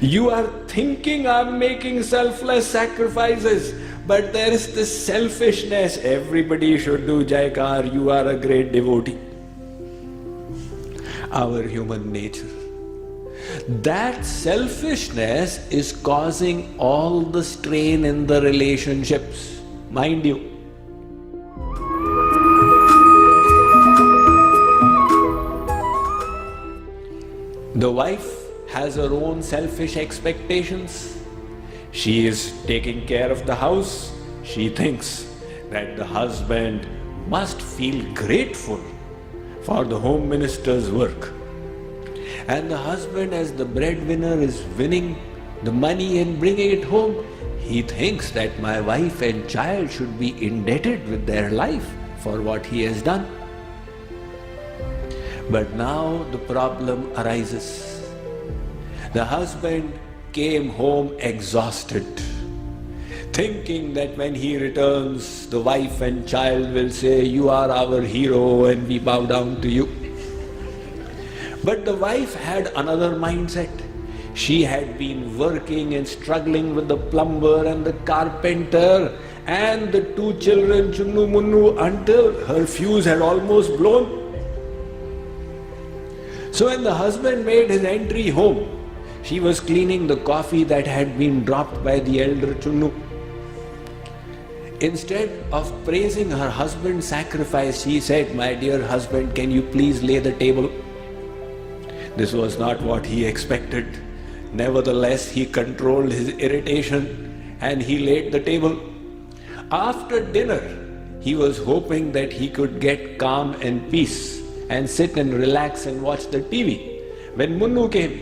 You are thinking I'm making selfless sacrifices, but there is this selfishness. Everybody should do Jaikar, you are a great devotee. Our human nature. That selfishness is causing all the strain in the relationships. Mind you. The wife has her own selfish expectations. She is taking care of the house. She thinks that the husband must feel grateful for the home minister's work. And the husband, as the breadwinner, is winning the money and bringing it home. He thinks that my wife and child should be indebted with their life for what he has done. But now the problem arises. The husband came home exhausted, thinking that when he returns, the wife and child will say, "You are our hero and we bow down to you." But the wife had another mindset. She had been working and struggling with the plumber and the carpenter and the two children, Chunnu Munnu, until her fuse had almost blown. So when the husband made his entry home, she was cleaning the coffee that had been dropped by the elder Chunnu. Instead of praising her husband's sacrifice, she said, "My dear husband, can you please lay the table?" This was not what he expected. Nevertheless, he controlled his irritation and he laid the table. After dinner, he was hoping that he could get calm and peace and sit and relax and watch the TV. When Munnu came,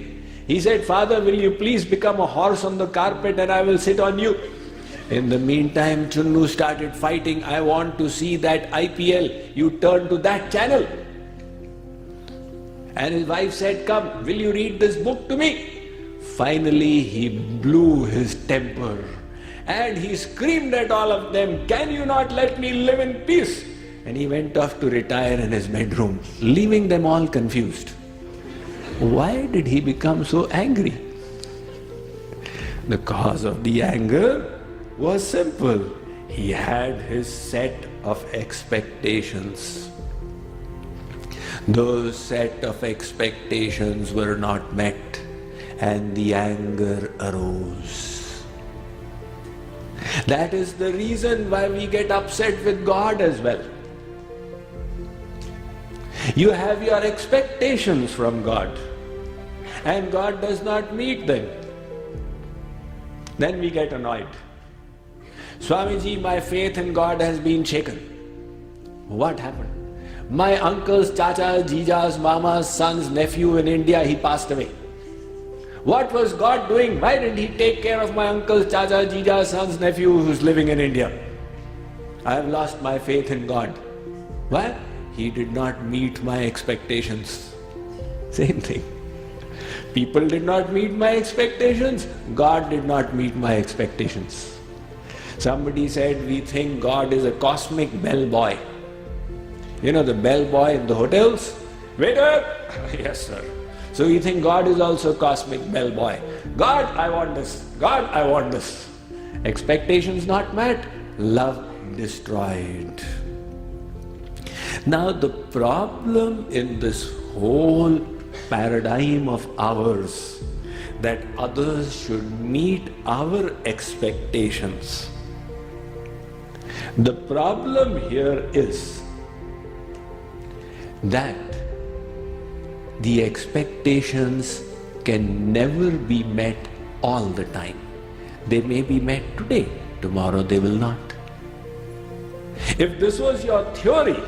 he said, "Father, will you please become a horse on the carpet and I will sit on you?" In the meantime, Chunnu started fighting. "I want to see that IPL. You turn to that channel." And his wife said, "Come, will you read this book to me?" Finally, he blew his temper and he screamed at all of them, "Can you not let me live in peace?" And he went off to retire in his bedroom, leaving them all confused. Why did he become so angry? The cause of the anger was simple. He had his set of expectations. Those set of expectations were not met, and the anger arose. That is the reason why we get upset with God as well. You have your expectations from God, and God does not meet them. Then we get annoyed. "Swamiji, my faith in God has been shaken." What happened? "My uncle's, chacha's, jija's, mama's son's nephew in India, he passed away." What was God doing? Why didn't he take care of my uncle's, chacha's, jija's son's nephew who's living in India? I have lost my faith in God. Why? He did not meet my expectations. Same thing. People did not meet my expectations. God did not meet my expectations. Somebody said, we think God is a cosmic bellboy. You know the bellboy in the hotels? "Waiter!" "Yes, sir." So you think God is also a cosmic bellboy. "God, I want this. God, I want this." Expectations not met, love destroyed. Now the problem in this whole paradigm of ours, that others should meet our expectations. The problem here is that the expectations can never be met all the time. They may be met today, tomorrow they will not. If this was your theory,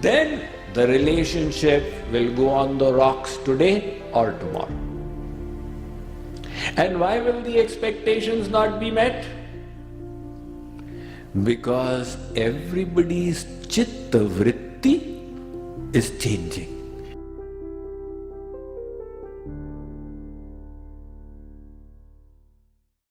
then the relationship will go on the rocks today or tomorrow. And why will the expectations not be met? Because everybody's chitta vritti is changing.